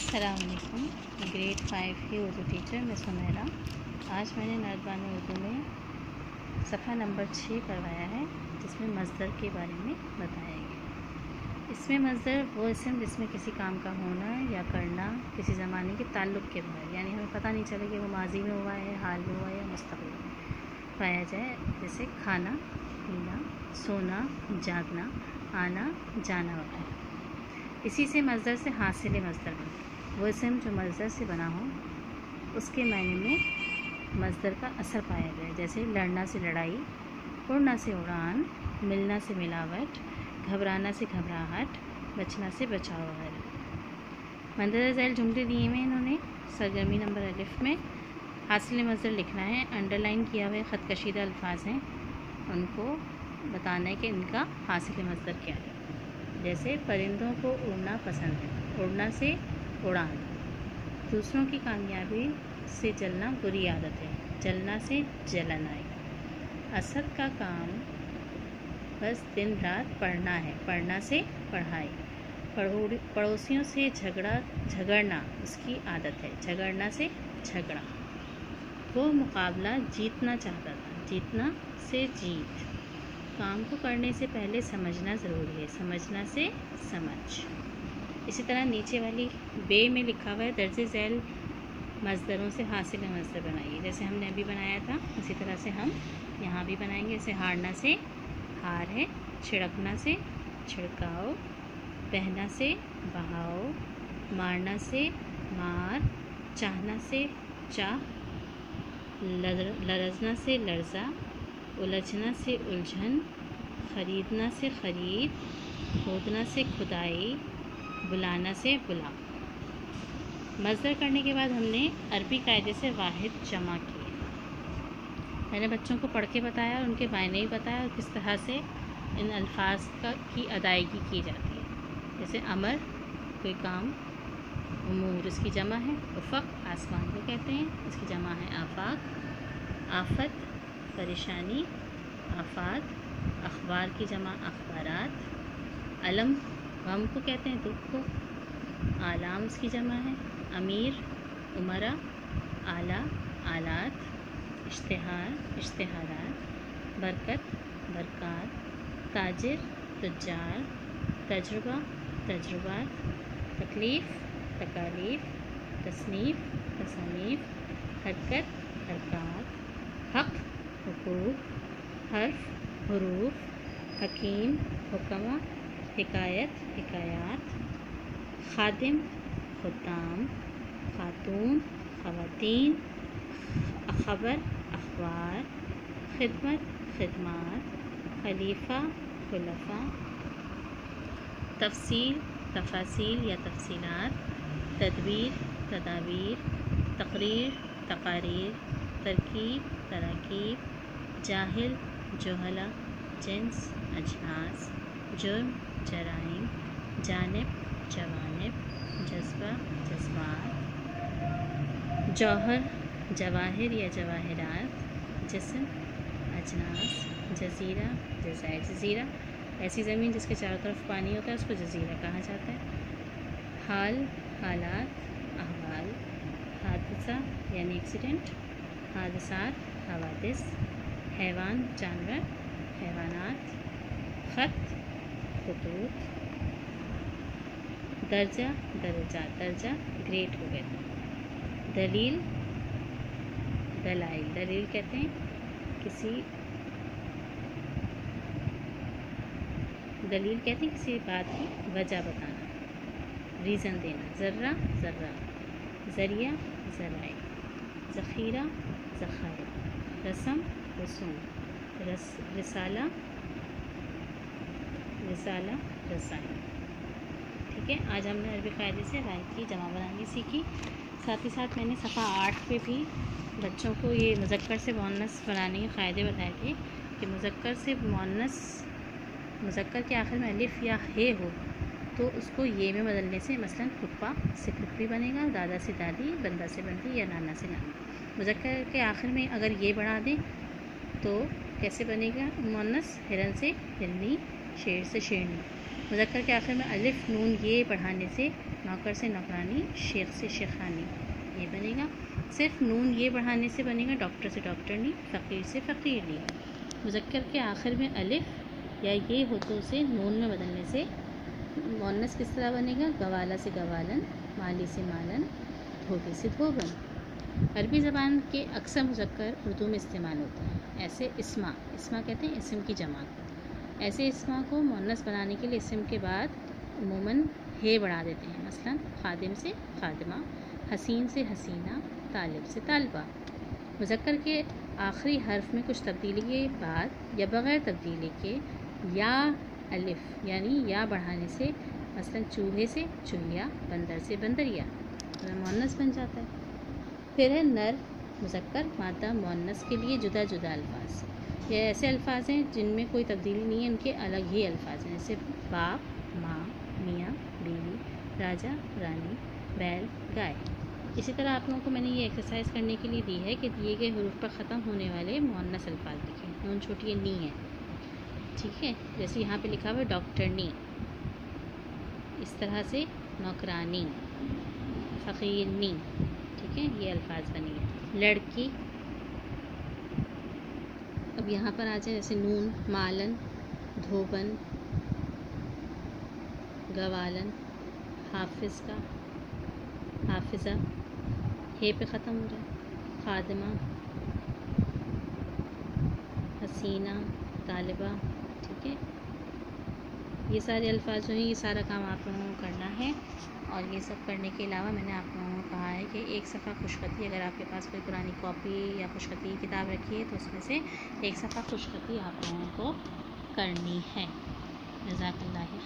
अस्सलाम वालेकुम। ग्रेड 5 की उर्दू टीचर मिस हुमैरा। आज मैंने नर्दबान उर्दू में सफ़ा नंबर 6 करवाया है, जिसमें मज़दर के बारे में बताया गया। इसमें मज़दर वो इसम जिसमें किसी काम का होना या करना किसी ज़माने के ताल्लुक़ के बगैर, यानी हमें पता नहीं चले कि वो माजी में हुआ है, हाल में हुआ है या मुस्तक़बिल में पाया जाए। जैसे खाना, पीना, सोना, जागना, आना, जाना वगैरह। इसी से मज़दर से हासिल मज़दर बना। वो इसम जो मज़दर से बना हो उसके मायने में मज़दर का असर पाया गया। जैसे लड़ना से लड़ाई, उड़ना से उड़ान, मिलना से मिलावट, घबराना से घबराहट, बचना से बचाव वगैरह। मंदरजा झैल जुमले दिए हुए इन्होंने सरगर्मी नंबर अलिफ में हासिल मज़दर लिखना है। अंडरलाइन किया हुआ ख़त कशीदा अल्फाज हैं, उनको बताना है कि इनका हासिल मज़दर क्या है। जैसे परिंदों को उड़ना पसंद है, उड़ना से उड़ान। दूसरों की कामयाबी से जलना बुरी आदत है, जलना से जलन आई। असद का काम बस दिन रात पढ़ना है, पढ़ना से पढ़ाई। पड़ोसियों से झगड़ना उसकी आदत है, झगड़ना से झगड़ा। वो मुकाबला जीतना चाहता था, जीतना से जीत। काम को करने से पहले समझना ज़रूरी है, समझना से समझ। इसी तरह नीचे वाली बे में लिखा हुआ है दर्जे झैल मज़दरों से हासिल मज़दर बनाइए। जैसे हमने अभी बनाया था उसी तरह से हम यहाँ भी बनाएंगे। जैसे हारना से हार है, छिड़कना से छिड़काव, बहना से बहाव, मारना से मार, चाहना से चाह, लरज़ना से लर्ज़ा, उलझना से उलझन, ख़रीदना से ख़रीद, खोदना से खुदाई, बुलाना से बुला। मज़दर करने के बाद हमने अरबी कायदे से वाहिद जमा किए। मैंने बच्चों को पढ़ के बताया और उनके मायने भी बताया और किस तरह से इन अल्फाज की अदायगी की जाती है। जैसे अमर कोई काम, उमूर इसकी जमा है, उफ़क़ आसमान को कहते हैं, इसकी जमा है आफाक। आफत परेशानी, आफात। अखबार की जमा अखबारात। अलम गम को कहते हैं, दुख को। आलाम इसकी जमा है। अमीर उमरा, आला आलात। इश्तिहार इश्तिहारात। बरकत बरक़ात। ताजिर तुज्जार। तजुर्बा तजुर्बात। तकलीफ़ तकालीफ़। तसनीफ़ तसनीफ़। हरकत हरकात। हक़ हुकूक। हर्फ हुरूफ। हकीम हुक्मा। हिकायत हिकायात। खादिम खुद्दाम। खातून ख़वातीन। ख़बर अखबार। खिदमत खिदमात। खलीफ़ा खुलफ़ा। तफ़सील तफ़ासील या तफ़सीलात। तदबीर तदाबीर। तक़रीर तक़ारीर। तरकीब तराकीब। जाहिल जुहला। जिन्स अजनास। जुर्म जराइम। जानिब जवानिब। जज्बा जज्बात। जौहर जवाहिर या जवाहिरात। जिस्म अजनास। जज़ीरा जज़ाइर। जज़ीरा ऐसी ज़मीन जिसके चारों तरफ पानी होता है उसको जज़ीरा कहा जाता है। हाल हालात अहवाल। हादसा यानी एक्सीडेंट। हादसात हवादिस। हैवान जानवर हैवानात। ख़त खतूत। दर्जा दर्जा दर्जा ग्रेड हो गए थे। दलील दलाइल। दलील कहते हैं किसी बात की वजह बताना, रीज़न देना। ज़र्रा ज़र्रा। ज़रिया ज़राए। ज़ख़ीरा ज़ख़ाइर। रस्म रसूम। रिसाला रिसाला रसाई। ठीक है, आज हमने अरबी कायदे से वाहिद की जमा बनानी सीखी। साथ ही साथ मैंने सफ़ा 8 पे भी बच्चों को ये मुज़क्कर से मुअन्नस बनाने के क़ायदे बताए थे कि मुज़क्कर से मुअन्नस, मुज़क्कर के आखिर में अलिफ या हे हो तो उसको ये में बदलने से मसलन फुप्पा से फुप्पी बनेगा, दादा से दादी, बंदा से बंदी या नाना से नानी। मुज़क्कर के आखिर में अगर ये बढ़ा दें तो कैसे बनेगा मुअन्नस? हिरन से हिरनी, शेर से शेरनी। مذکر کے آخر میں الف نون یہ پڑھانے سے نوکر سے نوکرانی، شیخ سے شیخانی یہ بنے گا. صرف نون یہ پڑھانے سے بنے گا ڈاکٹر سے ڈاکٹرنی، فقیر سے فقیرنی. مذکر کے آخر میں الف یا یہ ہوتوں سے نون میں بدلنے سے مؤنث کس طرح بنے گا؟ گوالا سے گوالن، مالی سے مالن، دھوبی سے دھوبن. عربی زبان کے اکثر مذکر اردو میں استعمال ہوتے ہیں. ایسے اسما کہتے ہیں اسم کی جمع. ایسے اسما کو مؤنث بنانے کے لیے اسم کے بعد عموماً ہے بڑھا دیتے ہیں. مثلا خادم سے خادمہ، حسین سے حسینہ، طالب سے طالبہ. مذکر کے آخری حرف میں کچھ تبدیلی کے بعد یا بغیر تبدیلی کے یا الف یعنی یا بڑھانے سے مثلا چوہے سے چوہیا، بندر سے بندریا مؤنث بن جاتا ہے. پھر ہے نر مذکر مادہ مؤنث کے لیے جدا جدا الفاظ. یہ ایسے الفاظ ہیں جن میں کوئی تبدیلی نہیں ہے، ان کے الگ ہی الفاظ ہیں، جیسے باپ، ماں، میاں، بیوی، راجا، رانی، بیل، گائے. اسی طرح آپ لوگوں کو میں نے یہ ایکسرسائز کرنے کے لیے دی ہے کہ دیے گئے حروف پر ختم ہونے والے مؤنث الفاظ لکھیں. نون چھوٹی نی ہے، ٹھیک ہے. جیسے یہاں پہ لکھا ہوا ہے ڈاکٹرنی، اس طرح سے نوکرانی، فقیرنی، ٹھیک ہے. یہ الفاظ بنی ہے. لڑکی. اب یہاں پر آ جائیں جیسے نون مالن، دھوبن، گوالن، حافظ کا حافظہ، ہے پہ ختم ہو رہا ہے. خادمہ، حسینہ، طالبہ، ٹھیک ہے. یہ سارے الفاظ جو ہیں یہ سارا کام آپ لوگوں کو کرنا ہے. اور یہ سب کرنے کے علاوہ میں نے آپ لوگوں کو کہا ہے کہ ایک صفحہ خوشخطی، اگر آپ کے پاس کوئی پرانی کاپی یا خوشخطی کی کتاب رکھی ہے تو اس میں سے ایک صفحہ خوشخطی آپ لوگوں کو کرنی ہے. جزاک اللہ.